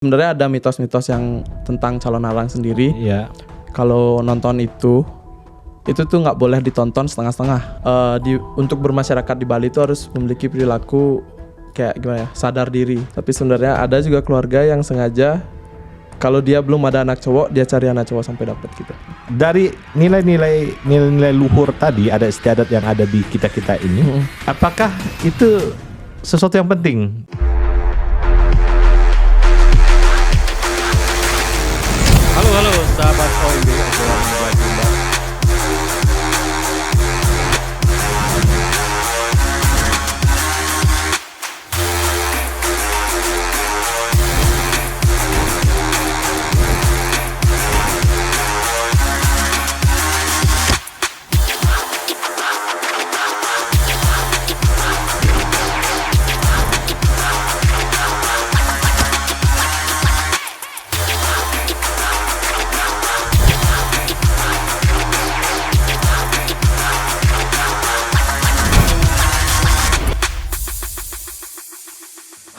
Sebenarnya ada mitos-mitos yang tentang calon arang sendiri. Iya. Kalau nonton itu tuh nggak boleh ditonton setengah-setengah. Untuk bermasyarakat di Bali itu harus memiliki perilaku kayak gimana ya, sadar diri. Tapi sebenarnya ada juga keluarga yang sengaja kalau dia belum ada anak cowok, dia cari anak cowok sampai dapat gitu. Dari nilai luhur tadi, ada istiadat yang ada di kita ini, apakah itu sesuatu yang penting? Halo sahabat OMB, obrolan Meja Bundar.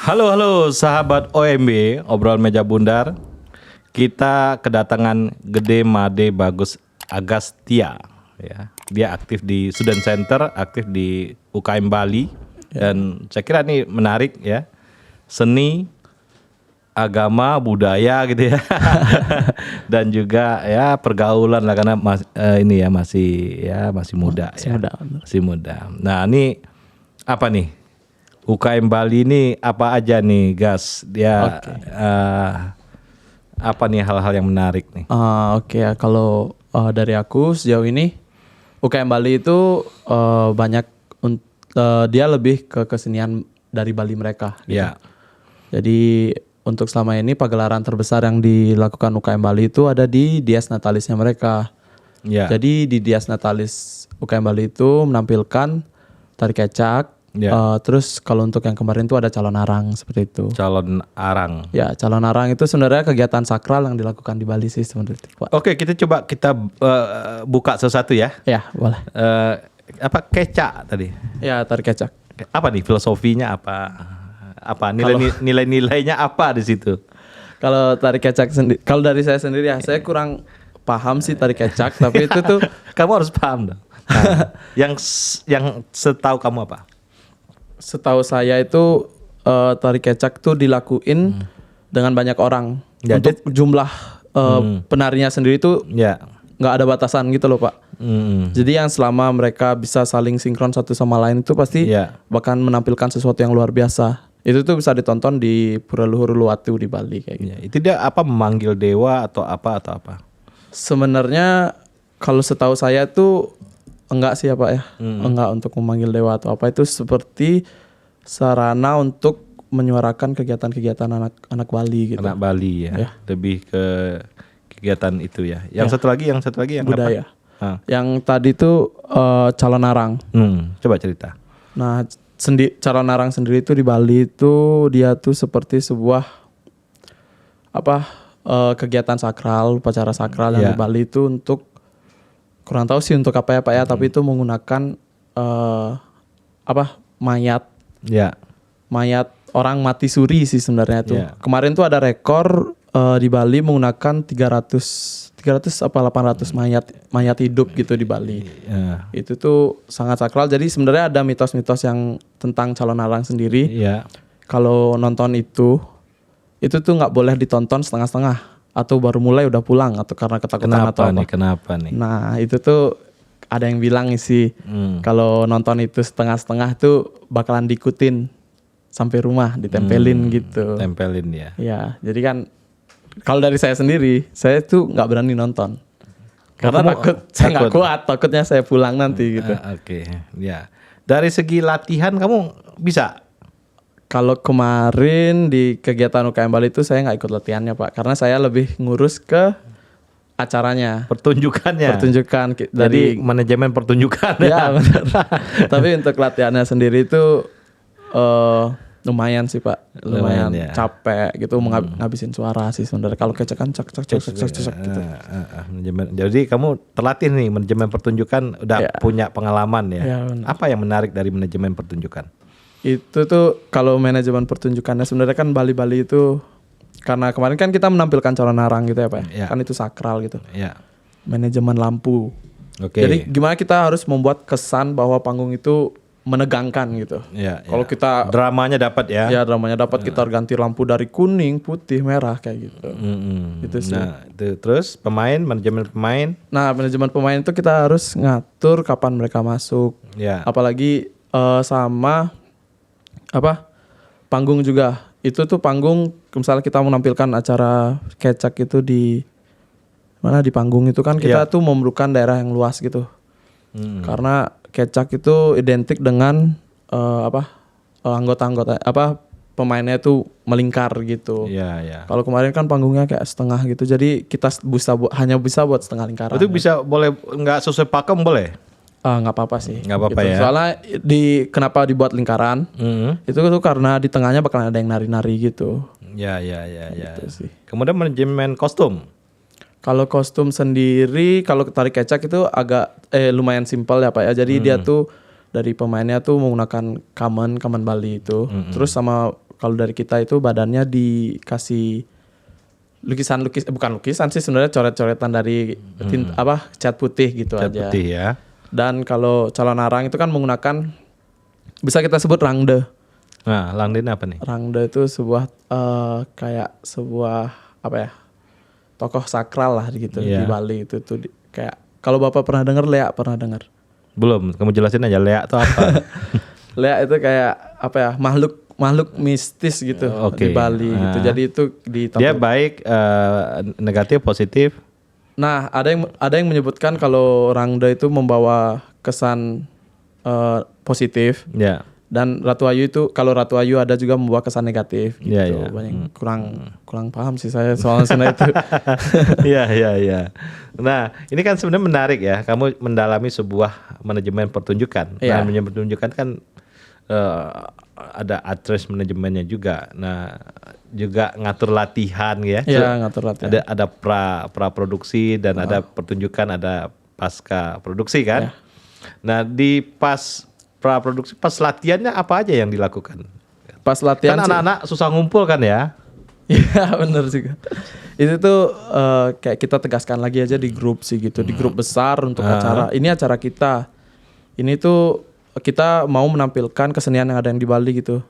Halo sahabat OMB, obrolan Meja Bundar. Kita kedatangan Gede Made Bagus Agastya, ya. Dia aktif di Student Center, aktif di UKM Bali, dan saya kira ini menarik ya. Seni, agama, budaya gitu ya. Dan juga ya pergaulan lah, karena ini ya masih muda. Masih muda. Nah, ini apa nih? UKM Bali ini apa aja nih, Gas? Dia apa nih hal-hal yang menarik nih? Ya, kalau dari aku sejauh ini UKM Bali itu banyak dia lebih ke kesenian dari Bali mereka. Gitu. Ya. Jadi untuk selama ini pagelaran terbesar yang dilakukan UKM Bali itu ada di Dias Natalisnya mereka. Ya. Jadi di Dias Natalis UKM Bali itu menampilkan tari kecak. Terus kalau untuk yang kemarin itu ada calon arang seperti itu. Calon arang. Ya, calon arang itu sebenarnya kegiatan sakral yang dilakukan di Bali sih sebenarnya. Oke, kita coba buka sesuatu ya. Ya, boleh. Apa kecak tadi? Ya, tari kecak. Apa nih filosofinya apa? Apa nilai-nilainya apa di situ? Kalau tari kecak sendiri, kalau dari saya sendiri ya, saya kurang paham sih tari kecak, tapi itu tuh kamu harus paham dong. Nah, yang setahu kamu apa? Setahu saya itu tari kecak tuh dilakuin dengan banyak orang. Ya, untuk jumlah penarinya sendiri tuh nggak ada batasan gitu loh, Pak. Jadi yang selama mereka bisa saling sinkron satu sama lain itu pasti bahkan menampilkan sesuatu yang luar biasa. Itu tuh bisa ditonton di Pura Luhur Uluwatu di Bali kayak gitu. Itu dia apa, memanggil dewa atau apa? Sebenarnya kalau setahu saya tuh enggak sih ya Pak ya. Enggak untuk memanggil dewa atau apa, itu seperti sarana untuk menyuarakan kegiatan-kegiatan anak Bali gitu. Anak Bali ya. Lebih ke kegiatan itu ya. Yang satu lagi yang budaya. Apa? Yang tadi tuh calon arang. Coba cerita. Nah, calon arang sendiri itu di Bali itu dia tuh seperti sebuah kegiatan sakral, upacara sakral yang di Bali itu untuk, kurang tahu sih untuk apa ya Pak ya, tapi itu menggunakan mayat. Mayat orang mati suri sih sebenarnya tuh. Kemarin tuh ada rekor di Bali menggunakan 300 apa 800 mayat hidup gitu di Bali. Itu tuh sangat sakral. Jadi sebenarnya ada mitos-mitos yang tentang calon arang sendiri. Kalau nonton itu tuh nggak boleh ditonton setengah-setengah atau baru mulai udah pulang atau karena ketakutan Kenapa nih? Nah, itu tuh ada yang bilang sih kalau nonton itu setengah-setengah tuh bakalan diikutin sampai rumah, ditempelin gitu. Tempelin ya. Ya, jadi kan kalau dari saya sendiri, saya tuh nggak berani nonton karena saya nggak kuat, takutnya saya pulang nanti gitu. Ya. Dari segi latihan kamu bisa? Kalau kemarin di kegiatan UKM Bali itu saya nggak ikut latihannya Pak, karena saya lebih ngurus ke acaranya, pertunjukan dari manajemen pertunjukan. Ya benar. Tapi untuk latihannya sendiri itu lumayan sih Pak, lumayan capek gitu, ngabisin suara sih sebenarnya. Kalau kecak kan cak gitu. Jadi kamu terlatih nih manajemen pertunjukan, udah punya pengalaman ya. Apa yang menarik dari manajemen pertunjukan? Itu tuh kalau manajemen pertunjukannya sebenarnya kan Bali itu Karena kemarin kan kita menampilkan calon narang gitu ya Pak. Ya. Kan itu sakral gitu. Ya. Manajemen lampu. Oke. Jadi gimana kita harus membuat kesan bahwa panggung itu menegangkan gitu. Ya, Kalau kita dramanya dapat ya. ya dramanya dapat, kita ganti lampu dari kuning, putih, merah kayak gitu. Gitu sih. Nah, terus manajemen pemain. Nah, manajemen pemain itu kita harus ngatur kapan mereka masuk. Ya. Apalagi sama panggung juga. Itu tuh panggung, misalnya kita menampilkan acara kecak itu di mana, di panggung itu kan kita tuh memerlukan daerah yang luas gitu. Karena kecak itu identik dengan anggota-anggota pemainnya itu melingkar gitu. Iya. Kalau kemarin kan panggungnya kayak setengah gitu, jadi kita hanya bisa buat setengah lingkaran. Itu bisa boleh nggak sesuai pakem boleh? Nggak apa-apa sih. Nggak apa-apa gitu. ya. Soalnya kenapa dibuat lingkaran? Itu tuh karena di tengahnya bakal ada yang nari-nari gitu. Ya. Gitu sih. Kemudian manajemen kostum. Kalau kostum sendiri, kalau tarik kecak itu agak lumayan simpel ya Pak ya. Jadi dia tuh dari pemainnya tuh menggunakan kamen Bali itu. Terus sama kalau dari kita itu badannya dikasih bukan lukisan sih sebenarnya, coret-coretan dari cat putih gitu Cat aja. putih ya. Dan kalau calon narang itu kan menggunakan, bisa kita sebut rangde. Nah, Langdin apa nih? Rangde itu sebuah kayak sebuah tokoh sakral lah gitu di Bali itu tuh kayak, kalau Bapak pernah dengar Lea, pernah dengar? Belum, kamu jelasin aja Lea itu apa? Lea itu kayak makhluk mistis gitu di Bali gitu. Jadi itu dia baik, negatif, positif. Nah, ada yang menyebutkan kalau Rangda itu membawa kesan positif. Ya. Dan Ratu Ayu itu, kalau Ratu Ayu ada juga membawa kesan negatif gitu. Ya. Banyak kurang paham sih saya soal sana itu. Iya. Nah, ini kan sebenarnya menarik ya. Kamu mendalami sebuah manajemen pertunjukan. Nah, manajemen pertunjukan kan ada address manajemennya juga. Nah, juga ngatur latihan ya. Iya, ngatur latihan. Ada pra produksi dan ada pertunjukan, ada pasca produksi kan. Nah, di pas pra produksi, pas latihannya apa aja yang dilakukan? Pas latihan kan anak-anak susah ngumpul kan ya? Iya benar juga. Itu tuh kayak kita tegaskan lagi aja di grup sih gitu, di grup besar untuk acara. Ini acara kita. Ini tuh kita mau menampilkan kesenian yang ada yang di Bali gitu.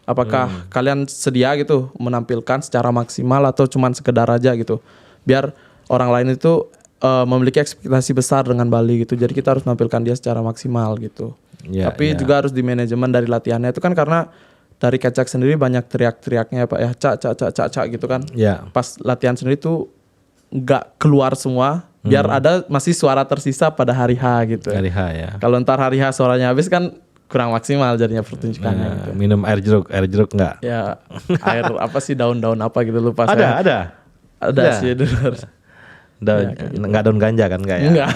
Apakah kalian sedia gitu menampilkan secara maksimal atau cuman sekedar aja gitu? Biar orang lain itu memiliki ekspektasi besar dengan Bali gitu. Jadi kita harus menampilkan dia secara maksimal gitu. Tapi juga harus di manajemen dari latihannya itu kan, karena dari kecak sendiri banyak teriak-teriaknya Pak ya, cak gitu kan. Pas latihan sendiri tuh nggak keluar semua, biar ada masih suara tersisa pada hari H gitu. Hari H ya. Kalau ntar hari H suaranya habis kan kurang maksimal jadinya pertunjukannya gitu. Minum air jeruk enggak? Ya, air apa sih, daun-daun apa gitu lupa saya. Ada sih dulu. Enggak daun ganja kan enggak ya? Enggak.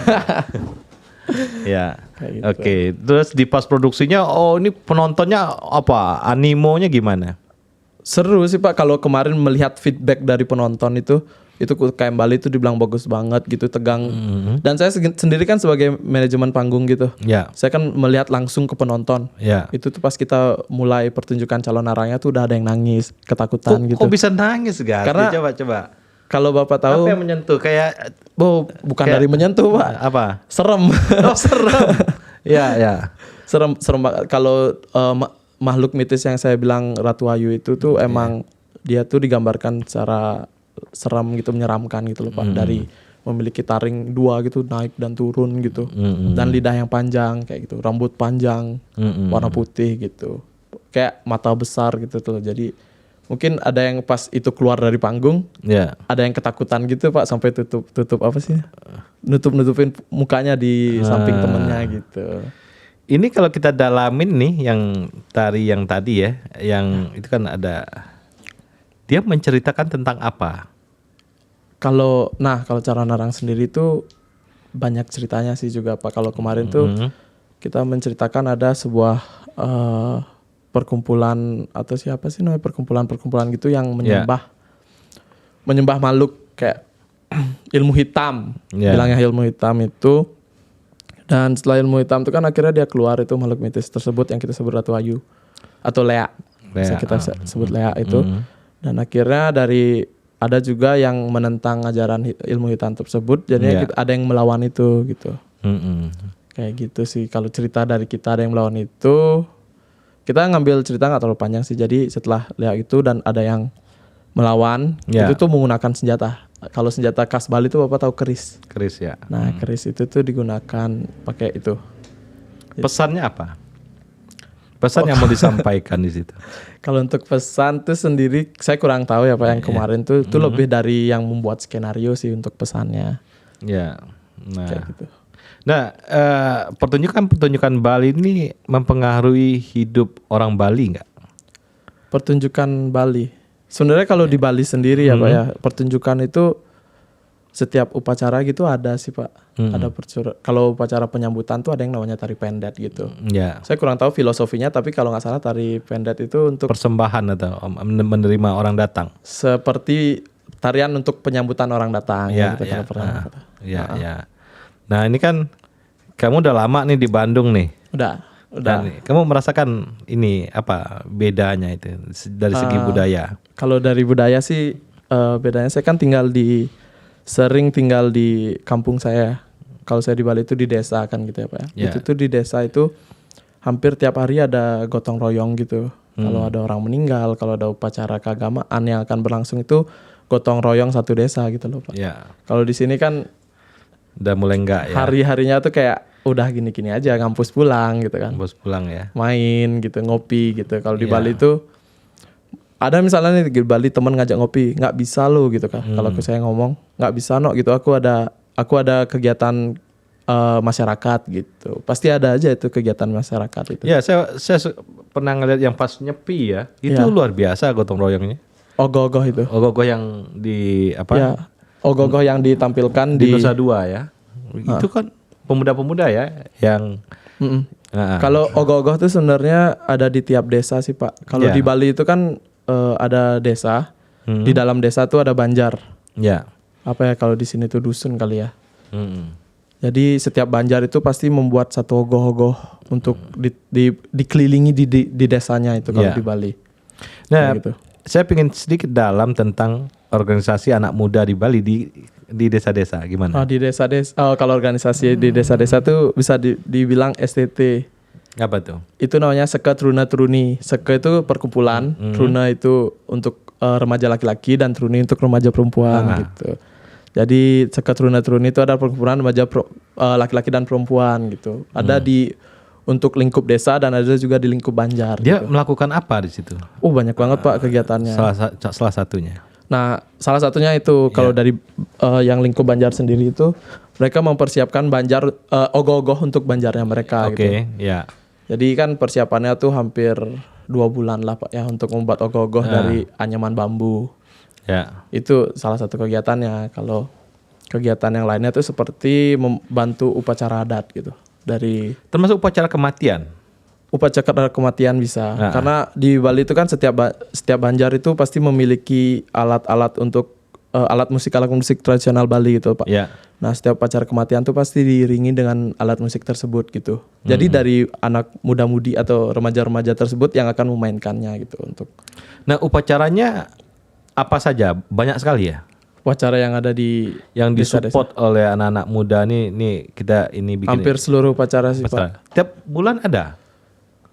Ya. Gitu. Oke. Terus di pas produksinya, ini penontonnya apa? Animonya gimana? Seru sih Pak, kalau kemarin melihat feedback dari penonton itu kayak Bali itu dibilang bagus banget gitu, tegang. Dan saya sendiri kan sebagai manajemen panggung gitu. Saya kan melihat langsung ke penonton. Itu tuh pas kita mulai pertunjukan calon narangnya tuh udah ada yang nangis, ketakutan gitu. Kok bisa nangis Gar? Karena coba. Kalau Bapak tahu apa yang menyentuh kayak bukan dari menyentuh Pak. Apa? Serem. Serem. Ya. Serem kalau makhluk mitis yang saya bilang Ratu Ayu itu tuh emang dia tuh digambarkan secara serem gitu, menyeramkan gitu loh Pak. Dari memiliki taring 2 gitu, naik dan turun gitu. Dan lidah yang panjang kayak gitu, rambut panjang, warna putih gitu. Kayak mata besar gitu tuh. Jadi mungkin ada yang pas itu keluar dari panggung, ada yang ketakutan gitu Pak, sampai tutup apa sih? Nutupin mukanya di samping temennya gitu. Ini kalau kita dalamin nih yang tadi ya, yang itu kan ada, dia menceritakan tentang apa? Kalau cara narang sendiri itu banyak ceritanya sih juga Pak. Kalau kemarin tuh kita menceritakan ada sebuah perkumpulan atau siapa sih namanya, perkumpulan gitu yang menyembah makhluk kayak ilmu hitam, bilangnya ilmu hitam itu. Dan setelah ilmu hitam itu kan akhirnya dia keluar itu makhluk mitis tersebut yang kita sebut Ratu Ayu atau Lea. Bisa kita sebut Lea itu. Dan akhirnya ada juga yang menentang ajaran ilmu hitam tersebut, jadinya ada yang melawan itu gitu. Kayak gitu sih kalau cerita dari kita, ada yang melawan itu. Kita ngambil cerita nggak terlalu panjang sih. Jadi setelah lihat itu dan ada yang melawan, itu tuh menggunakan senjata. Kalau senjata khas Bali itu Bapak tahu keris. Keris ya. Nah keris itu tuh digunakan pakai itu. Pesannya apa? Pesan yang mau disampaikan di situ. Kalau untuk pesan tuh sendiri saya kurang tahu ya Pak, yang kemarin tuh itu lebih dari yang membuat skenario sih untuk pesannya. Ya. Nah. Kayak gitu. Nah, pertunjukan Bali ini mempengaruhi hidup orang Bali nggak? Pertunjukan Bali. Sebenarnya kalau di Bali sendiri ya Pak ya, pertunjukan itu setiap upacara gitu ada sih Pak. Ada kalau upacara penyambutan tuh ada yang namanya tari pendet gitu. Saya kurang tahu filosofinya, tapi kalau nggak salah tari pendet itu untuk persembahan atau menerima orang datang. Seperti tarian untuk penyambutan orang datang. Ya. Nah ini kan kamu udah lama nih di Bandung nih. Udah. Dan kamu merasakan ini apa bedanya itu dari segi budaya? Kalau dari budaya sih bedanya saya kan sering tinggal di kampung saya. Kalau saya di Bali itu di desa kan gitu ya Pak ya. Itu tuh di desa itu hampir tiap hari ada gotong royong gitu. Kalau ada orang meninggal, kalau ada upacara keagamaan yang akan berlangsung itu gotong royong satu desa gitu loh Pak. Kalau di sini kan udah mulai enggak ya. Hari-harinya tuh kayak udah gini-gini aja, ngampus pulang gitu kan. Ngampus pulang ya. Main gitu, ngopi gitu. Kalau di Bali tuh ada misalnya nih di Bali teman ngajak ngopi, nggak bisa lo gitu kan. Kalau saya ngomong nggak bisa no gitu, aku ada kegiatan masyarakat gitu. Pasti ada aja itu kegiatan masyarakat itu. Ya, saya pernah ngeliat yang pas nyepi ya. Itu luar biasa gotong royongnya. Ogoh-ogoh itu. Ogoh-ogoh yang di apa? Ya, ogoh-ogoh yang ditampilkan di Nusa Dua ya. Itu kan pemuda-pemuda ya yang kalau ogoh-ogoh itu sebenarnya ada di tiap desa sih Pak. Kalau di Bali itu kan ada desa. Di dalam desa tuh ada banjar. Apa ya kalau di sini tuh dusun kali ya. Jadi setiap banjar itu pasti membuat satu ogoh-ogoh untuk dikelilingi di desanya itu kalau di Bali. Nah, gitu. Saya ingin sedikit dalam tentang organisasi anak muda di Bali di desa-desa gimana? Di desa-desa. Kalau organisasi di desa-desa tuh bisa dibilang STT. Apa tuh? Itu namanya Seke Truna Truni. Seke itu perkumpulan, Truna itu untuk remaja laki-laki dan Truni untuk remaja perempuan gitu. Jadi Seke Truna Truni itu ada perkumpulan remaja laki-laki dan perempuan gitu. Ada untuk lingkup desa dan ada juga di lingkup Banjar. Dia gitu. melakukan apa di situ? Banyak banget Pak kegiatannya. Salah satunya. Nah, salah satunya itu kalau dari yang lingkup Banjar sendiri itu mereka mempersiapkan Banjar ogoh-ogoh untuk Banjarnya mereka gitu. Jadi kan persiapannya tuh hampir 2 bulan lah Pak ya untuk membuat ogoh-ogoh dari anyaman bambu. Itu salah satu kegiatannya. Kalau kegiatan yang lainnya tuh seperti membantu upacara adat gitu. Termasuk upacara kematian. Upacara kematian bisa. Karena di Bali itu kan setiap Banjar itu pasti memiliki alat-alat untuk alat musik tradisional Bali gitu Pak. Nah, setiap upacara kematian tuh pasti diiringi dengan alat musik tersebut gitu. Jadi dari anak muda-mudi atau remaja-remaja tersebut yang akan memainkannya gitu untuk. Nah, upacaranya apa saja? Banyak sekali ya? Upacara yang ada yang disupport oleh anak-anak muda nih kita ini bikin. Hampir seluruh upacara sih Pak. Tiap bulan ada?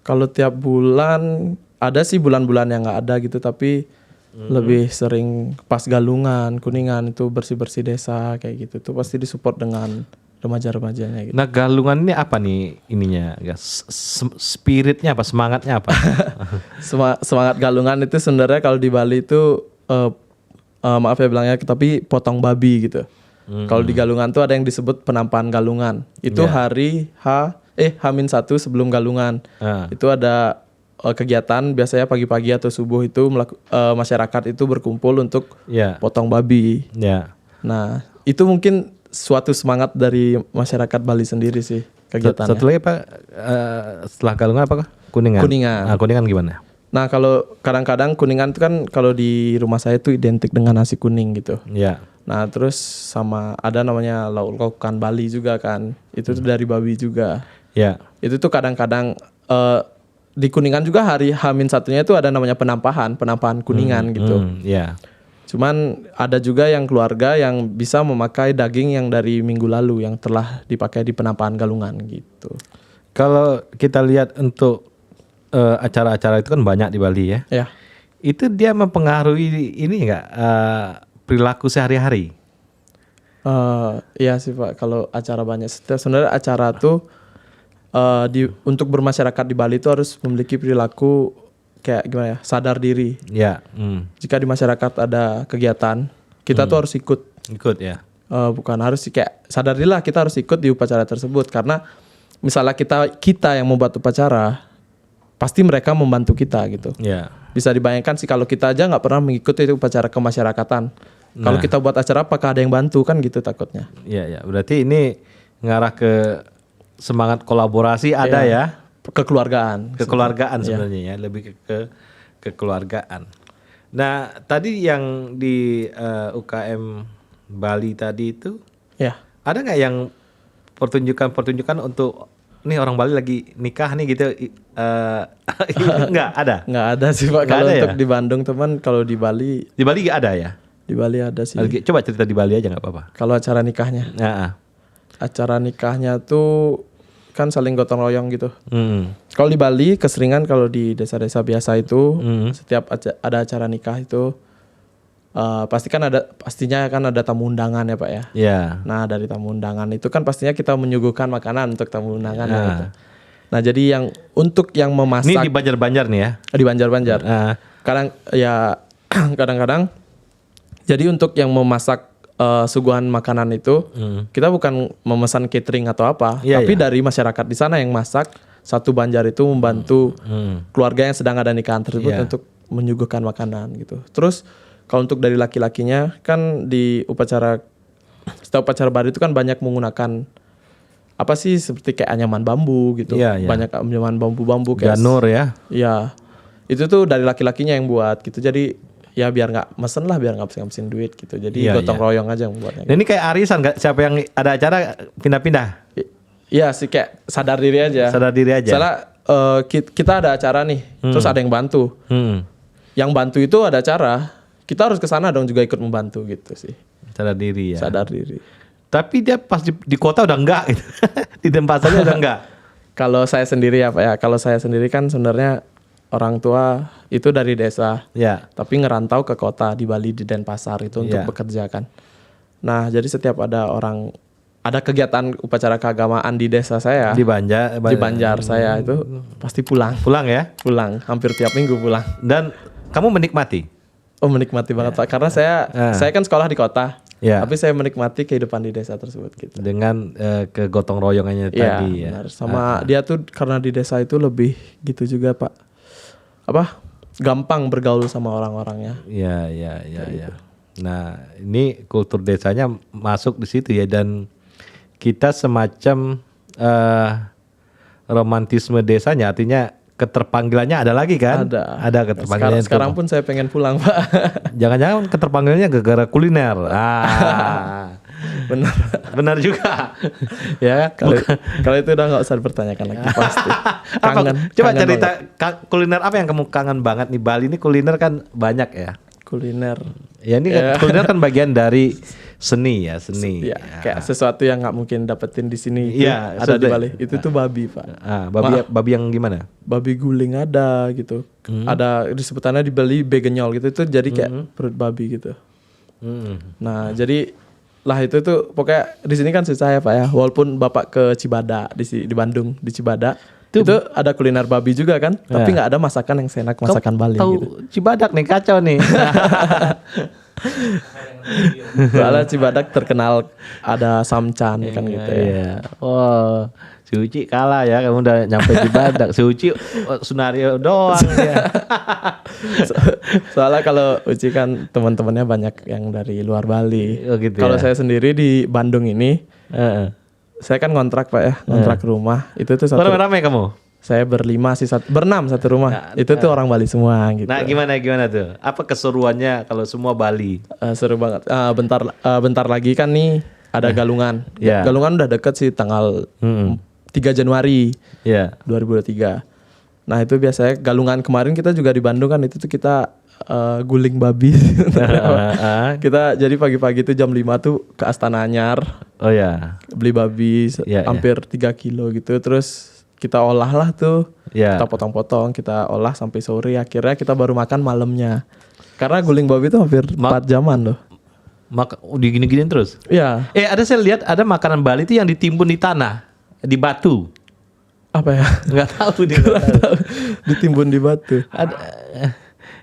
Kalau tiap bulan ada sih bulan-bulan yang nggak ada gitu, tapi lebih sering pas Galungan, Kuningan itu bersih-bersih desa kayak gitu tuh pasti disupport dengan remaja-remajanya gitu. Nah, Galungan ini apa nih ininya? Spiritnya apa? Semangatnya apa? Semangat Galungan itu sebenarnya kalau di Bali itu maaf ya bilangnya, tapi potong babi gitu. Kalau di Galungan tuh ada yang disebut penampakan Galungan. Itu hari H-1 sebelum Galungan. Itu ada kegiatan biasanya pagi-pagi atau subuh itu masyarakat itu berkumpul untuk potong babi. Nah, itu mungkin suatu semangat dari masyarakat Bali sendiri sih kegiatannya. Satu lagi Pak, setelah Galungan apakah? Kuningan. Nah, Kuningan gimana? Nah, kalau kadang-kadang Kuningan itu kan kalau di rumah saya itu identik dengan nasi kuning gitu. Nah, terus sama ada namanya laukan Bali juga kan. Itu tuh dari babi juga. Itu tuh kadang-kadang di Kuningan juga hari H-1-nya itu ada namanya penampahan Kuningan gitu. Ya. Cuman ada juga yang keluarga yang bisa memakai daging yang dari minggu lalu yang telah dipakai di penampahan Galungan gitu. Kalau kita lihat untuk acara-acara itu kan banyak di Bali ya. Ya. Itu dia mempengaruhi ini enggak perilaku sehari-hari? Iya sih Pak, kalau acara banyak sebenarnya acara tuh untuk bermasyarakat di Bali itu harus memiliki perilaku kayak gimana ya, sadar diri. Ya. Jika di masyarakat ada kegiatan, kita tuh harus ikut. Ikut ya. Bukan harus sih, kayak sadar diri lah kita harus ikut di upacara tersebut karena misalnya kita yang membuat upacara, pasti mereka membantu kita gitu. Ya. Bisa dibayangkan sih kalau kita aja nggak pernah mengikuti itu upacara kemasyarakatan. Kalau kita buat acara apakah ada yang bantu kan gitu takutnya. Iya, berarti ini ngarah ke semangat kolaborasi ada ya. Kekeluargaan. Kekeluargaan sebenarnya ya, lebih ke kekeluargaan. Nah, tadi yang di UKM Bali tadi itu, ada nggak yang pertunjukan untuk nih orang Bali lagi nikah nih gitu? Nggak ada. Nggak ada sih Pak. Kalau untuk di Bandung teman, kalau di Bali ada ya. Di Bali ada sih. Coba cerita di Bali aja nggak apa-apa. Kalau acara nikahnya. Acara nikahnya tuh kan saling gotong royong gitu. Kalau di Bali keseringan kalau di desa-desa biasa itu setiap ada acara nikah itu pastinya kan ada tamu undangan ya Pak ya. Iya. Nah dari tamu undangan itu kan pastinya kita menyuguhkan makanan untuk tamu undangan gitu. Nah jadi yang untuk yang memasak. Ini di Banjar-Banjar nih ya. Di Banjar-Banjar. Kadang-kadang jadi untuk yang memasak suguhan makanan itu kita bukan memesan catering atau apa, tapi dari masyarakat di sana yang masak. Satu Banjar itu membantu keluarga yang sedang ada nikahan tersebut untuk menyuguhkan makanan gitu. Terus kalau untuk dari laki-lakinya kan di setiap upacara Bali itu kan banyak menggunakan apa sih seperti kayak anyaman bambu gitu. Banyak anyaman bambu-bambu kayak ganur ya. Iya. Itu tuh dari laki-lakinya yang buat gitu. Jadi ya biar nggak mesen lah, biar nggak ngabisin duit gitu. Jadi gotong royong aja yang buatnya. Nah, ini kayak arisan nggak? Siapa yang ada acara pindah-pindah? Iya sih kayak sadar diri aja. Sadar diri aja. Misalnya kita ada acara nih, terus ada yang bantu. Yang bantu itu ada acara, kita harus ke sana dong juga ikut membantu gitu sih. Sadar diri ya. Sadar diri. Tapi dia pas di kota udah enggak gitu. Di tempat saja udah enggak. Kalau saya sendiri ya Pak ya, kalau saya sendiri kan sebenarnya orang tua itu dari desa, tapi ngerantau ke kota di Bali di Denpasar itu untuk bekerja kan. Nah jadi setiap ada kegiatan upacara keagamaan di desa saya, di Banjar saya itu pasti pulang ya, hampir tiap minggu pulang. Dan kamu menikmati? Oh menikmati banget Pak, karena saya kan sekolah di kota, tapi saya menikmati kehidupan di desa tersebut gitu. Dengan kegotong royongannya tadi ya. Benar. Sama dia tuh karena di desa itu lebih gitu juga Pak. Gampang bergaul sama orang-orangnya. Iya. Nah, ini kultur desanya masuk di situ ya, dan kita semacam romantisme desanya, artinya keterpanggilannya ada lagi kan? Ada keterpanggilannya. Sekarang pun saya pengen pulang Pak. Jangan-jangan keterpanggilannya gara-gara kuliner. Benar juga. Ya, kalau itu udah nggak usah dipertanyakan lagi pasti. Coba cerita kuliner apa yang kamu kangen banget nih? Bali ini kuliner kan banyak ya. Kuliner. Ya ini kuliner kan bagian dari seni. Kayak sesuatu yang nggak mungkin dapetin di sini. Ada di Bali. Itu tuh babi Pak. Babi yang gimana? Babi guling ada gitu. Ada disebutannya di Bali begenyol gitu. Itu jadi kayak perut babi gitu. Nah jadi lah itu tuh pokoknya di sini kan susah ya Pak ya. Walaupun Bapak ke Cibada di Bandung di Cibada itu ada kuliner babi juga kan, tapi nggak ada masakan yang seenak masakan Bali gitu. Cibadak nih kacau nih. Soalnya Cibadak terkenal ada samcan kan gitu ya. Oh, si Uci kalah ya, kamu udah nyampe Cibadak. Si Uci Sunario doang ya. Soalnya kalau Uci kan teman-temannya banyak yang dari luar Bali. Gitu kalau saya sendiri di Bandung ini, saya kan ngontrak Pak ya, ngontrak rumah. Itu tuh rame kamu? Saya berenam satu rumah. Itu tuh orang Bali semua gitu. Nah, gimana tuh? Apa keseruannya kalau semua Bali? Seru banget. Bentar lagi kan nih ada Galungan. Galungan udah deket sih tanggal 3 Januari 2023. Nah itu biasanya galungan kemarin kita juga di Bandung kan itu tuh kita guling babi. Kita jadi pagi-pagi tuh jam 5 tuh ke Astana Anyar. Oh ya. Beli babi hampir 3 kilo gitu. Terus kita olah lah tuh. Kita potong-potong, kita olah sampai sore. Akhirnya kita baru makan malamnya. Karena guling babi tuh hampir 4 jaman loh. Di gini-giniin terus? Iya. Ada saya lihat ada makanan Bali itu yang ditimbun di tanah, di batu. Apa ya? Nggak tahu dia. Ditimbun di batu.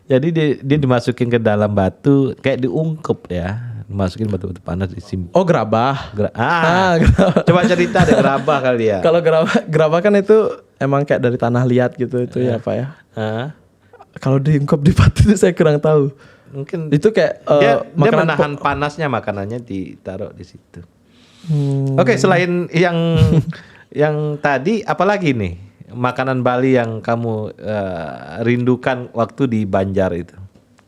Jadi dia dimasukin ke dalam batu, kayak diungkep ya, dimasukin batu-batu panas disimpan. Oh gerabah. Gerabah. Coba cerita deh gerabah kali ya. Kalau gerabah kan itu emang kayak dari tanah liat gitu itu ya Pak ya. Kalau diungkep di batu itu saya kurang tahu. Mungkin itu kayak dia menahan panasnya makanannya ditaruh di situ. Oke, selain yang tadi apalagi nih makanan Bali yang kamu rindukan waktu di Banjar itu?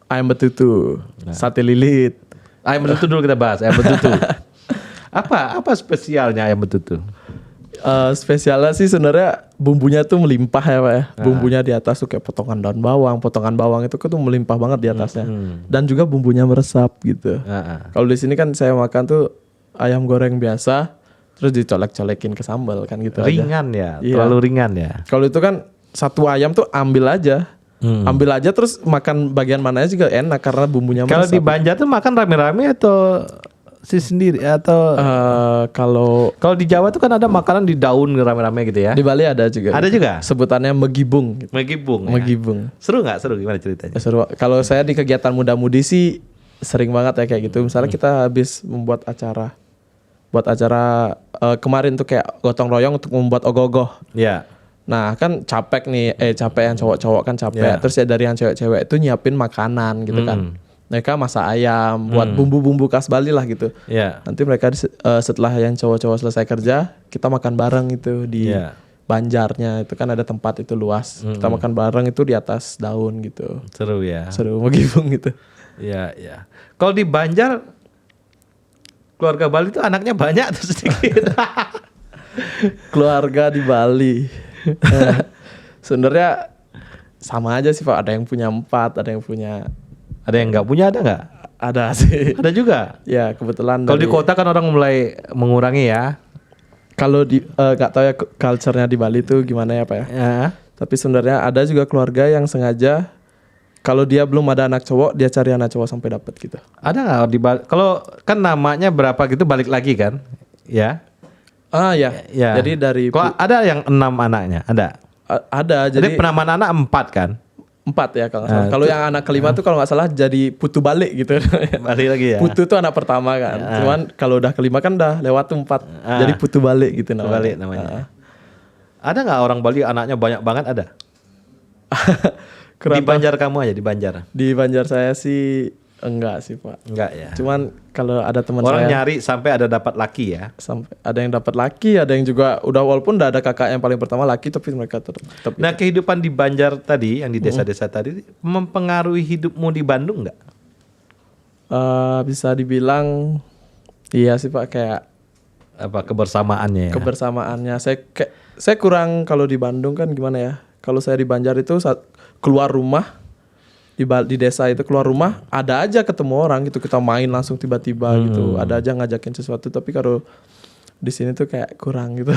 Ayam betutu, sate lilit. Ayam betutu dulu kita bahas, ayam betutu. Apa spesialnya ayam betutu? Spesialnya sih sebenarnya bumbunya tuh melimpah ya Pak ya. Bumbunya di atas tuh kayak potongan daun bawang. Potongan bawang itu tuh melimpah banget di atasnya. Dan juga bumbunya meresap gitu. Kalau di sini kan saya makan tuh ayam goreng biasa. Terus dicolek-colekin ke sambal kan gitu ringan aja. Ya, terlalu ringan ya. Kalau itu kan satu ayam tuh ambil aja. Ambil aja terus makan bagian mananya juga enak karena bumbunya meresap. Kalau di Banjar tuh makan rame-rame atau sendiri atau kalau di Jawa tuh kan ada makanan di daun rame-rame gitu ya. Di Bali ada juga. Ada juga. Sebutannya megibung. Gitu. Megibung. Megibung. Ya? Seru nggak? Seru gimana ceritanya? Seru. Kalau saya di kegiatan muda-mudi sih sering banget ya kayak gitu. Misalnya kita habis membuat acara. Kemarin tuh kayak gotong royong untuk membuat ogoh-ogoh. Iya. Nah kan capek nih, capek yang cowok-cowok kan capek. Yeah. Terus ya dari yang cewek-cewek itu nyiapin makanan gitu kan. Mereka masak ayam, buat bumbu-bumbu khas Bali lah gitu. Yeah. Nanti mereka setelah yang cowok-cowok selesai kerja, kita makan bareng itu di Banjarnya. Itu kan ada tempat itu luas. Kita makan bareng itu di atas daun gitu. Seru ya. Seru, megibung gitu. Iya, iya. Kalau di Banjar keluarga Bali itu anaknya banyak atau sedikit? Keluarga di Bali sebenarnya sama aja sih Pak. Ada yang punya 4, ada yang punya. Ada yang nggak punya, ada nggak? Ada sih. Ada juga. Ya kebetulan. Kalau di kota kan orang mulai mengurangi ya. Kalau di nggak tahu ya culture-nya di Bali tuh gimana ya Pak ya. Tapi sebenarnya ada juga keluarga yang sengaja kalau dia belum ada anak cowok, dia cari anak cowok sampai dapat gitu. Ada nggak di Bali? Kalau kan namanya berapa gitu balik lagi kan? Ya. Ya. Jadi dari. Kok ada yang 6 anaknya? Ada. Ada. Jadi penamaan anak 4 kan? 4 ya kalau nggak salah. Kalau yang anak kelima tuh kalau nggak salah jadi putu balik gitu. Balik lagi ya. Putu tuh anak pertama kan. Cuman kalau udah kelima kan udah lewat tuh 4. Jadi putu balik gitu namanya. Balik namanya. Ada nggak orang Bali anaknya banyak banget ada? Di Banjar kamu aja, di Banjar. Di Banjar saya sih enggak sih Pak. Enggak ya. Cuman kalau ada teman orang saya nyari sampai ada dapat laki ya. Sampai ada yang dapat laki, ada yang juga udah walaupun udah ada kakak yang paling pertama laki tapi mereka tetap. Nah, kehidupan di Banjar tadi yang di desa-desa tadi mempengaruhi hidupmu di Bandung enggak? Bisa dibilang iya sih Pak, kayak apa kebersamaannya ya? Kebersamaannya. Saya kurang kalau di Bandung kan gimana ya? Kalau saya di Banjar itu saat keluar rumah di desa itu keluar rumah ada aja ketemu orang gitu, kita main langsung tiba-tiba gitu, ada aja ngajakin sesuatu. Tapi kalau di sini tuh kayak kurang gitu.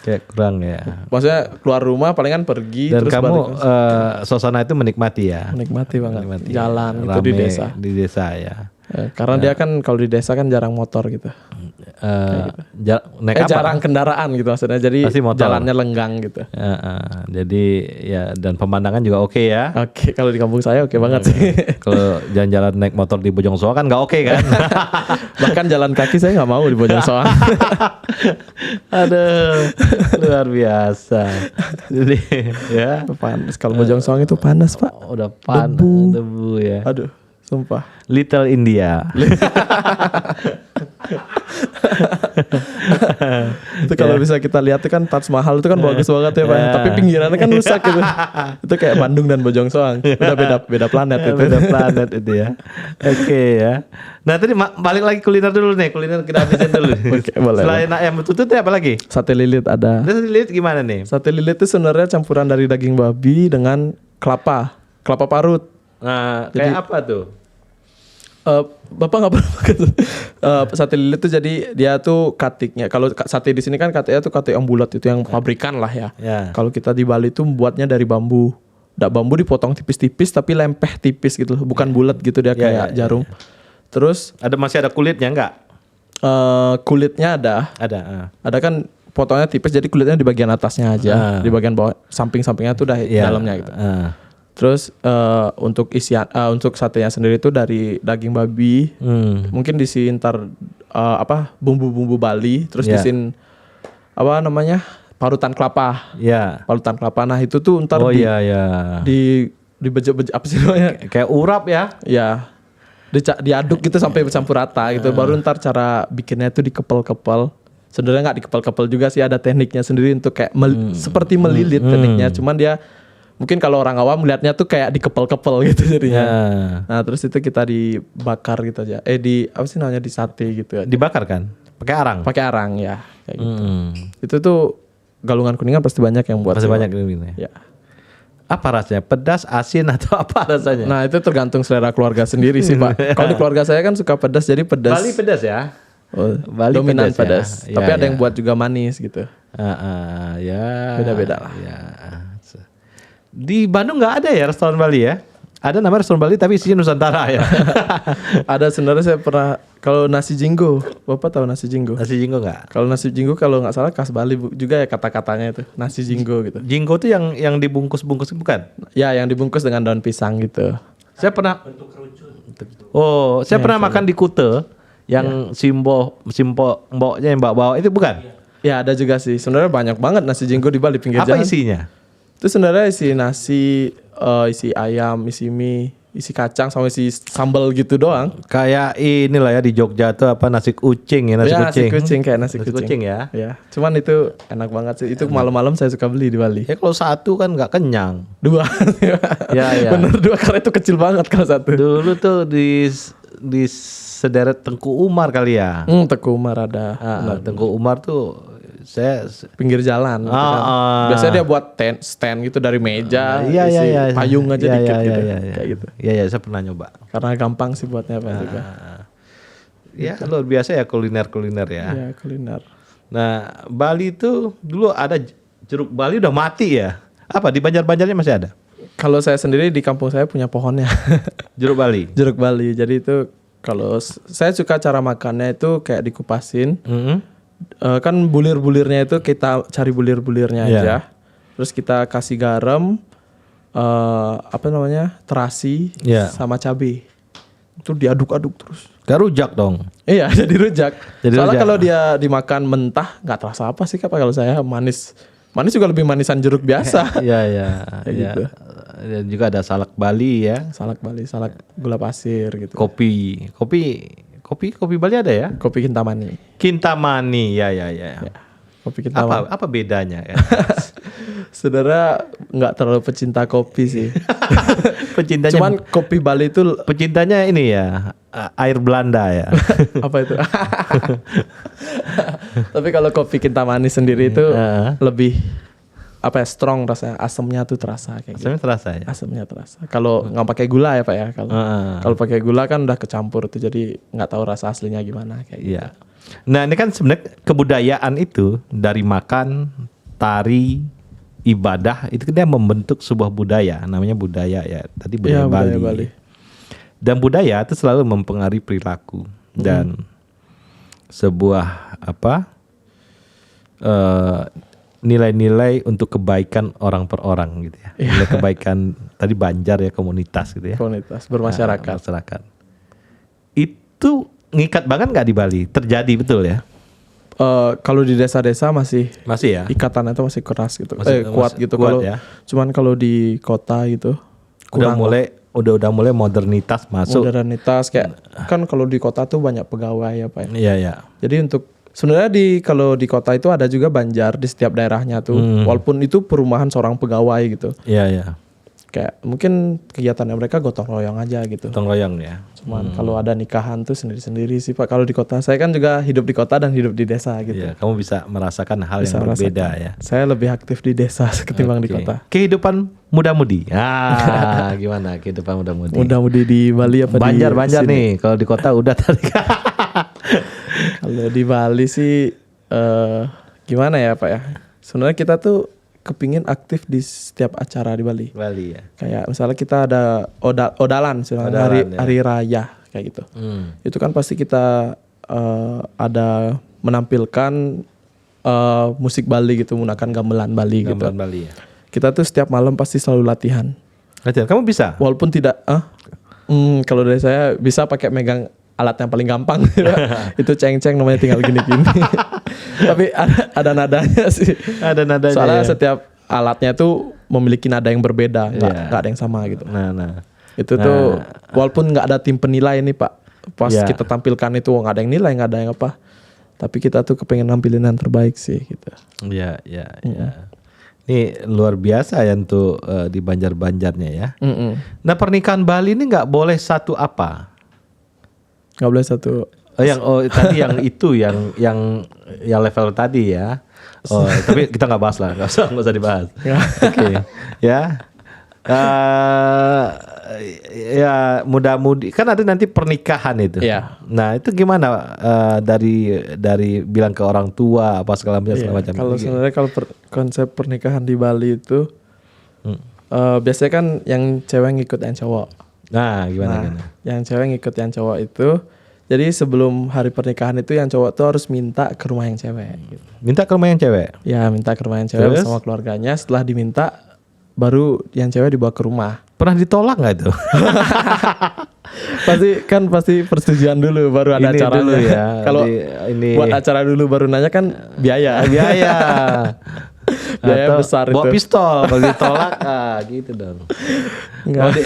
Kayak kurang ya. Maksudnya keluar rumah palingan pergi. Dan terus kamu suasana itu menikmati ya. Menikmati banget. Menikmati jalan ya. itu di desa. Di desa ya. Karena dia kan kalau di desa kan jarang motor gitu. Naik apa? Jarang kendaraan gitu maksudnya. Jadi jalannya lenggang gitu. Jadi ya dan pemandangan juga oke ya. Oke, kalau di kampung saya oke banget sih. Kalau jalan-jalan naik motor di Bojong Soang kan nggak oke kan? Bahkan jalan kaki saya nggak mau di Bojong Soang. Aduh, luar biasa. Jadi ya. Panas. Kalau Bojong Soang itu panas Pak. Udah panas, debu ya. Aduh, sumpah. Little India. Itu kalau bisa kita lihat itu kan Taj Mahal itu kan bagus banget ya Pak. Tapi pinggirannya kan rusak gitu. Itu kayak Bandung dan Bojong Soang. Udah beda planet itu. Beda planet itu ya. Oke ya. Nah tadi balik lagi kuliner dulu nih. Kuliner kita habisin dulu. Oke, boleh. Selain ayam betutu apa lagi? Sate lilit ada. Sate lilit gimana nih? Sate lilit itu sebenarnya campuran dari daging babi dengan kelapa parut. Nah, kayak apa tuh? Bapak nggak pernah makan sate lilit tuh, jadi dia tuh katiknya. Kalau sate di sini kan katiknya tuh katik yang bulat itu yang pabrikan lah ya. Kalau kita di Bali tuh buatnya dari bambu. Bambu dipotong tipis-tipis tapi lempeh tipis gitu, bukan bulat gitu dia kayak jarum. Terus masih ada kulitnya enggak? Kulitnya ada. Ada kan potongnya tipis, jadi kulitnya di bagian atasnya aja, di bagian bawah, samping-sampingnya tuh udah dalamnya gitu. Terus untuk isian untuk satenya sendiri itu dari daging babi. Mungkin diisiin bumbu-bumbu Bali, terus diisiin parutan kelapa. Parutan kelapa. Nah, itu tuh ntar di bejek-bejek apa sih namanya? Kayak urap ya? Ya. Diaduk gitu sampai bercampur rata gitu. Baru ntar cara bikinnya itu dikepel-kepel. Sebenarnya nggak dikepel-kepel juga sih, ada tekniknya sendiri untuk kayak seperti melilit tekniknya. Cuman dia mungkin kalau orang awam melihatnya tuh kayak dikepel-kepel gitu jadinya. Nah, terus itu kita dibakar gitu aja. Di sate gitu aja. Dibakar kan? Pakai arang? Pakai arang ya, kayak gitu. Itu tuh Galungan Kuningan pasti banyak yang buat. Pasti banyak yang ya. Apa rasanya? Pedas, asin atau apa rasanya? Nah, itu tergantung selera keluarga sendiri sih, Pak. Kalau di keluarga saya kan suka pedas, jadi pedas. Bali pedas ya? Bali dominan pedas. Ya. Tapi ada yang buat juga manis gitu. Ya. Beda-beda lah. Ya. Di Bandung nggak ada ya restoran Bali ya? Ada namanya restoran Bali tapi isinya Nusantara ya. Ada, sebenarnya saya pernah, kalau nasi jinggo, Bapak tahu nasi jinggo? Nasi jinggo nggak? Kalau nasi jinggo kalau nggak salah khas Bali juga ya kata-katanya itu, nasi jinggo gitu. Jinggo tuh yang dibungkus-bungkus bukan? Ya, yang dibungkus dengan daun pisang gitu. Saya pernah pernah makan di Kute yang mboknya yang bawa itu bukan? Ya, ada juga sih. Sebenarnya banyak banget nasi jinggo di Bali pinggir jalan. Apa isinya? Itu sebenarnya isi nasi, isi ayam, isi mie, isi kacang sama isi sambal gitu doang. Kayak inilah ya di Jogja tuh nasi kucing ya, nasi kucing. Kayak nasi kucing ya. Ya, cuman itu enak banget sih. Itu malam-malam saya suka beli di Bali. Ya kalau satu kan nggak kenyang. Dua. Ya. Bener, dua karena itu kecil banget kalau satu. Dulu tuh di sederet Tengku Umar kali ya. Tengku Umar ada. Tengku Umar tuh saya pinggir jalan. Biasanya dia buat stand gitu dari meja, payung aja dikit gitu. Kayak gitu. Iya, saya pernah nyoba. Karena gampang sih buatnya Pak juga. Ya, luar biasa ya kuliner ya. Iya, kuliner. Nah, Bali itu dulu ada jeruk Bali udah mati ya. Apa di Banjar-Banjarnya masih ada? Kalau saya sendiri di kampung saya punya pohonnya. Jeruk Bali. Jeruk Bali. Jadi itu kalau saya suka cara makannya itu kayak dikupasin. Kan bulir-bulirnya itu kita cari bulir-bulirnya aja. Terus kita kasih garam, terasi, sama cabai. Itu diaduk-aduk terus. Gak rujak dong? Iya, jadi rujak. Soalnya kalau dia dimakan mentah nggak terasa apa sih kalau saya manis. Manis juga lebih manisan jeruk biasa. Iya. Gitu. Dan juga ada salak Bali ya. Salak Bali, salak gula pasir gitu. Kopi Bali ada ya? Kopi Kintamani. Kintamani, ya. Kopi Kintamani. Apa bedanya ya? Saudara nggak terlalu pecinta kopi sih. Pecintanya. Cuman kopi Bali itu pecintanya ini ya, air Belanda ya. Apa itu? Tapi kalau kopi Kintamani sendiri itu lebih strong rasanya, asamnya tuh terasa kayak asamnya gitu. Terasa ya. Asamnya terasa. Kalau nggak pakai gula ya Pak ya. Kalau pakai gula kan udah kecampur tuh, jadi nggak tahu rasa aslinya gimana kayak gitu. Nah, ini kan sebenarnya kebudayaan itu dari makan, tari, ibadah itu dia membentuk sebuah budaya, namanya budaya ya. Tadi budaya Bali. Dan budaya itu selalu mempengaruhi perilaku dan sebuah nilai-nilai untuk kebaikan orang per orang gitu ya. Nilai kebaikan tadi Banjar ya, komunitas gitu ya. Komunitas bermasyarakat. Masyarakat. Itu ngikat banget nggak di Bali? Terjadi betul ya? Kalau di desa-desa masih ya. Ikatannya itu masih keras gitu. Kuat gitu. Kuat Kalau ya. Cuman kalau di kota gitu udah mulai modernitas masuk. Modernitas kayak kan kalau di kota tuh banyak pegawai ya Pak. Iya. Jadi untuk Sebenarnya kalau di kota itu ada juga banjar di setiap daerahnya tuh. Walaupun itu perumahan seorang pegawai gitu. Iya, iya. Kayak mungkin kegiatannya mereka gotong royong aja gitu. Gotong royong ya. Cuman kalau ada nikahan tuh sendiri-sendiri sih Pak. Kalau di kota, saya kan juga hidup di kota dan hidup di desa gitu. Iya, kamu bisa merasakan hal Bisa yang berbeda merasakan. ya. Saya lebih aktif di desa ketimbang di Oke. kota. Kehidupan muda-mudi. Gimana kehidupan muda-mudi? Mudah-mudi di Bali apa Banjar di sini? nih. Kalau di kota udah tadi. Kalau di Bali sih gimana ya Pak ya? Sebenarnya kita tuh kepingin aktif di setiap acara di Bali. Bali ya. Kayak misalnya kita ada odalan, Odalan, ya. hari raya kayak gitu. Itu kan pasti kita ada menampilkan musik Bali gitu, menggunakan gamelan Bali gitu. Gamelan Bali ya. Kita tuh setiap malam pasti selalu latihan. Latihan, kamu bisa? Walaupun tidak, kalau dari saya bisa pakai megang alat yang paling gampang. Itu ceng-ceng namanya, tinggal gini-gini. Tapi ada nadanya sih. Ada nadanya. Soalnya ya? setiap alatnya tuh memiliki nada yang berbeda, nggak ada yang sama gitu. Nah. Itu tuh walaupun nggak ada tim penilai nih Pak, pas Ya. kita tampilkan itu nggak ada yang nilai, nggak ada yang apa. Tapi kita tuh kepengen nampilin yang terbaik sih gitu. Iya. Ini luar biasa ya untuk di Banjar-Banjarnya ya. Nah, pernikahan Bali ini nggak boleh satu apa? Nggak boleh satu. Tadi yang itu yang level tadi ya. Tapi kita nggak bahas lah, nggak usah dibahas. Oke, ya. Ya muda-mudi kan ada nanti pernikahan itu. Iya. Nah itu gimana dari bilang ke orang tua apa segala macam. Kalau sebenarnya konsep pernikahan di Bali itu biasanya kan yang cewek ngikut yang cowok. Nah gimana? Yang cewek ngikut yang cowok itu, jadi sebelum hari pernikahan itu yang cowok tuh harus minta ke rumah yang cewek. Gitu. Minta ke rumah yang cewek? Ya minta ke rumah yang cewek bersama keluarganya. Setelah diminta, baru yang cewek dibawa ke rumah. Pernah ditolak nggak itu? pasti persetujuan dulu, baru ada Ini acaranya. dulu ya. Kalau ini buat acara dulu baru nanya kan biaya. biaya Biaya atau besar bawa itu. pistol kalau ditolak gitu dong. Enggak.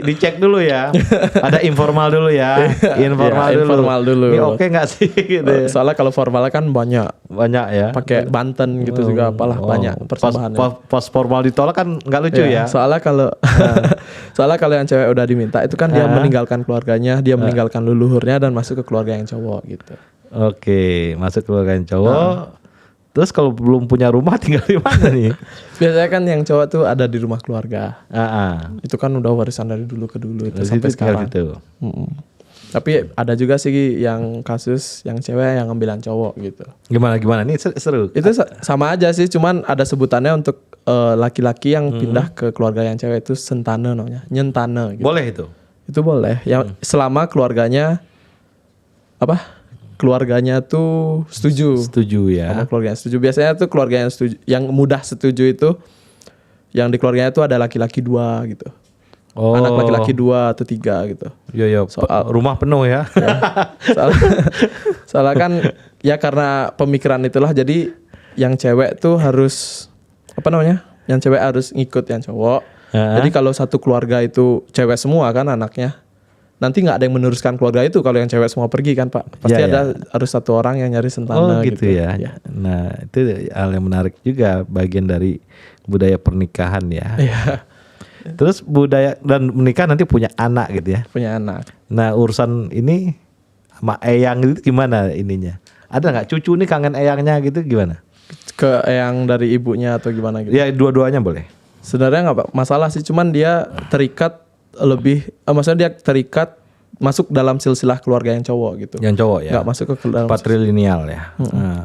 Dicek dulu ya. Ada informal dulu ya. Informal Iya, dulu. informal dulu. Ini oke nggak sih gitu ya. Soalnya kalau formal kan banyak Ya. pakai Banten gitu juga apalah banyak persembahannya. Pas formal ditolak kan nggak lucu ya. Soalnya kalau yang cewek udah diminta itu kan dia meninggalkan keluarganya, dia meninggalkan leluhurnya dan masuk ke keluarga yang cowok gitu. Oke, masuk keluarga yang cowok. Terus kalau belum punya rumah tinggal di mana nih? Biasanya kan yang cowok tuh ada di rumah keluarga. Itu Itu kan udah warisan dari dulu ke dulu itu sampai tinggal sekarang. gitu. Tapi ada juga sih yang kasus yang cewek yang ngambilan cowok gitu. Gimana ini seru. Itu sama aja sih, cuman ada sebutannya untuk laki-laki yang pindah ke keluarga yang cewek itu sentane namanya, nyentane gitu. Boleh itu. Itu boleh. Yang selama keluarganya keluarganya tuh setuju. Setuju ya. Sama keluarganya setuju. Biasanya tuh keluarga yang setuju, yang mudah setuju itu yang di keluarganya tuh ada laki-laki 2 gitu. Anak laki-laki 2 atau 3 gitu. Iya. Rumah penuh ya. Soalnya kan ya karena pemikiran itulah, jadi yang cewek tuh harus yang cewek harus ngikut yang cowok. Jadi kalau satu keluarga itu cewek semua kan anaknya, nanti nggak ada yang meneruskan keluarga itu kalau yang cewek semua pergi kan Pak. Pasti harus satu orang yang nyari sentana gitu ya. Nah itu hal yang menarik juga, bagian dari budaya pernikahan ya. Iya. Terus budaya dan menikah nanti punya anak gitu ya. Punya anak. Nah urusan ini sama eyang itu gimana ininya? Ada nggak cucu nih kangen eyangnya gitu gimana? Ke eyang dari ibunya atau gimana gitu? Ya dua-duanya boleh. Sebenarnya nggak masalah sih, cuman dia terikat maksudnya dia terikat masuk dalam silsilah keluarga yang cowok gitu. Yang cowok ya. Nggak masuk ke dalam patrilineal ya.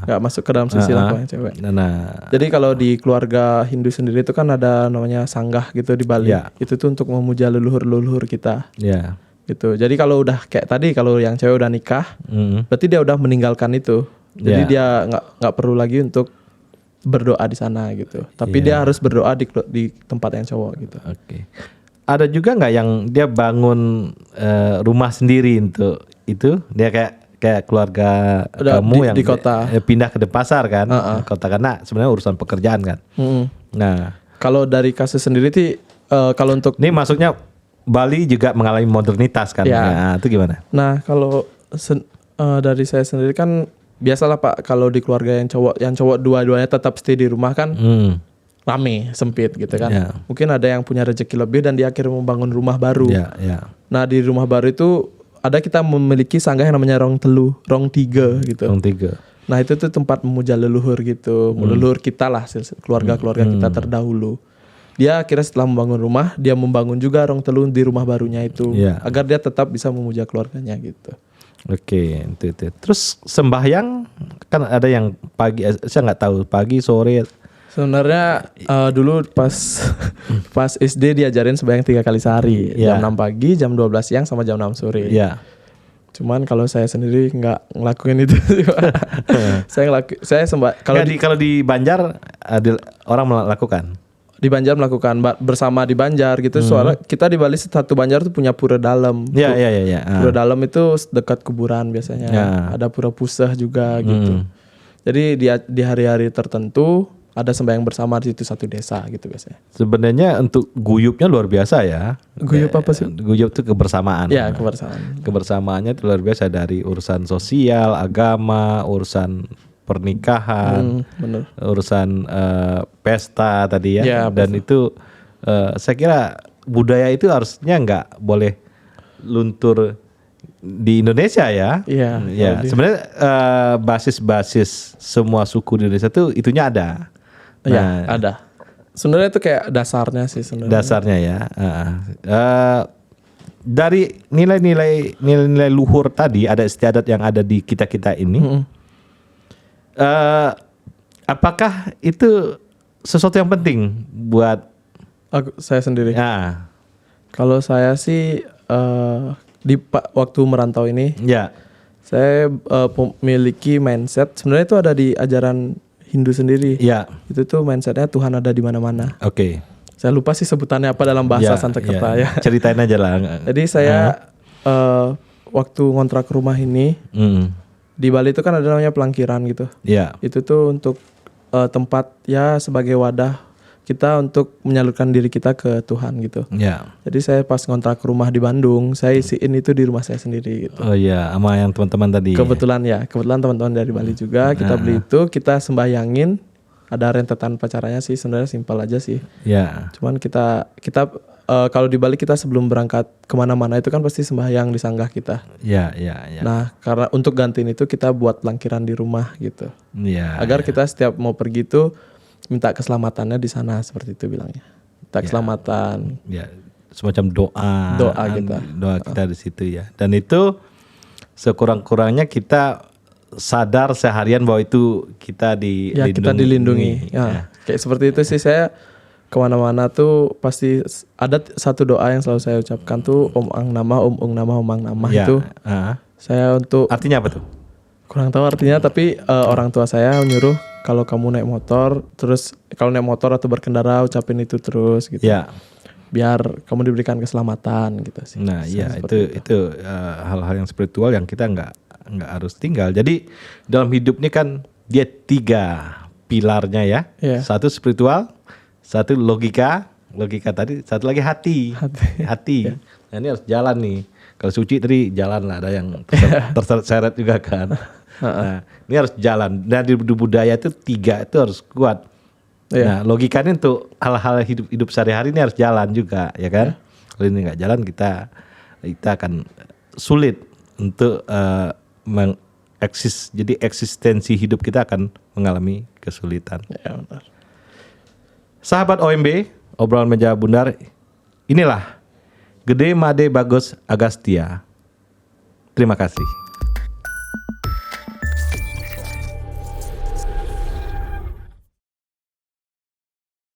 nggak masuk ke dalam silsilah keluarga yang cewek. Nah. Jadi kalau di keluarga Hindu sendiri itu kan ada namanya sanggah gitu di Bali. Ya. Itu tuh untuk memuja leluhur kita. Ya. Gitu. Jadi kalau udah kayak tadi, kalau yang cewek udah nikah, berarti dia udah meninggalkan itu. Jadi dia nggak perlu lagi untuk berdoa di sana gitu. Tapi dia harus berdoa di tempat yang cowok gitu. Oke. Ada juga nggak yang dia bangun rumah sendiri untuk itu? Dia kayak keluarga Udah kamu yang di kota. Pindah ke Denpasar kan? Kota, karena sebenarnya urusan pekerjaan kan. Nah, kalau dari kasus sendiri sih kalau untuk ini maksudnya Bali juga mengalami modernitas kan? Ya. Nah, itu gimana? Nah, kalau dari saya sendiri kan biasalah Pak, kalau di keluarga yang cowok dua-duanya tetap stay di rumah kan rame, sempit gitu kan. Ya. Mungkin ada yang punya rezeki lebih dan dia akhirnya membangun rumah baru. Ya. Nah di rumah baru itu kita memiliki sanggah yang namanya rong tiga gitu. Rong tiga. Nah itu tuh tempat memuja leluhur gitu, leluhur kita lah, keluarga kita terdahulu. Dia akhirnya setelah membangun rumah, dia membangun juga rong telu di rumah barunya itu, agar dia tetap bisa memuja keluarganya gitu. Oke, itu. Terus sembahyang kan ada yang pagi, saya nggak tahu pagi sore. Sebenarnya dulu pas SD diajarin sembahyang 3 kali sehari, jam 6 pagi, jam 12 siang, sama jam 6 sore. Iya. Cuman kalau saya sendiri nggak ngelakuin itu. Kalau di Banjar ada orang melakukan. Di Banjar melakukan bersama di Banjar gitu. Soalnya kita di Bali satu Banjar tuh punya pura dalam. Iya. Pura dalam itu dekat kuburan biasanya. Ada pura pusah juga gitu. Jadi di hari-hari tertentu ada sembahyang bersama di situ satu desa gitu biasanya. Sebenarnya untuk guyupnya luar biasa ya. Guyup apa sih? Guyup itu kebersamaan. Ya, kebersamaan. Kebersamaannya itu luar biasa, dari urusan sosial, agama, urusan pernikahan, urusan pesta tadi ya. Ya, dan itu saya kira budaya itu harusnya nggak boleh luntur di Indonesia ya. Iya. Ya, sebenarnya basis-basis semua suku di Indonesia tuh itunya ada. Iya, ada. Sebenarnya itu kayak dasarnya sih sebenarnya. Dasarnya ya. Dari nilai luhur tadi, ada istiadat yang ada di kita ini. Apakah itu sesuatu yang penting buat saya sendiri? Ya. Kalau saya sih waktu merantau ini, saya memiliki mindset. Sebenarnya itu ada di ajaran Hindu sendiri. Ya. Itu tuh mindsetnya Tuhan ada di mana-mana. Oke. Saya lupa sih sebutannya apa dalam bahasa Sanskerta ya. Ceritain aja lah. Jadi saya waktu ngontrak rumah ini di Bali itu kan ada namanya pelangkiran gitu. Iya. Itu tuh untuk tempat ya sebagai wadah kita untuk menyalurkan diri kita ke Tuhan gitu. Iya. Jadi saya pas ngontrak rumah di Bandung, saya isiin itu di rumah saya sendiri gitu. Oh iya, sama yang teman-teman tadi. Kebetulan teman-teman dari Bali juga kita beli itu, kita sembahyangin. Ada rentetan pacarannya sih, sebenarnya simpel aja sih. Iya. Cuman kita kalau di Bali kita sebelum berangkat kemana-mana itu kan pasti sembahyang di sanggah kita. Iya. Nah karena untuk gantiin itu kita buat pelangkiran di rumah gitu. Iya. Agar kita setiap mau pergi tuh minta keselamatannya di sana, seperti itu bilangnya. Minta keselamatan. Ya, semacam doa kita. Doa kita di situ ya. Dan itu sekurang-kurangnya kita sadar seharian bahwa itu kita dilindungi. Kita dilindungi. Ya. Kayak seperti itu sih, saya kemana-mana tuh pasti ada satu doa yang selalu saya ucapkan tuh Om Ang Namah, Om Ung Namah, Om Ang Namah itu. Saya untuk artinya apa tuh? Kurang tahu artinya, tapi orang tua saya menyuruh kalau kamu naik motor, terus kalau naik motor atau berkendara ucapin itu terus gitu. Ya. Biar kamu diberikan keselamatan gitu sih. Nah, iya itu hal-hal yang spiritual yang kita nggak harus tinggal. Jadi dalam hidup ini kan dia 3 pilarnya ya. Yeah. Satu spiritual, satu logika tadi, satu lagi hati. Yeah. Nah, ini harus jalan nih. Kalau suci tadi jalan lah, ada yang terseret juga kan. Nah, ini harus jalan. Dan di budaya itu 3 itu harus kuat. Yeah. Nah, logikanya untuk hal-hal hidup sehari-hari ini harus jalan juga, ya kan? Kalau ini nggak jalan, kita akan sulit untuk jadi eksistensi hidup kita akan mengalami kesulitan. Ya, benar. Sahabat OMB, obrolan meja bundar, inilah Gede Made Bagus Agastya. Terima kasih.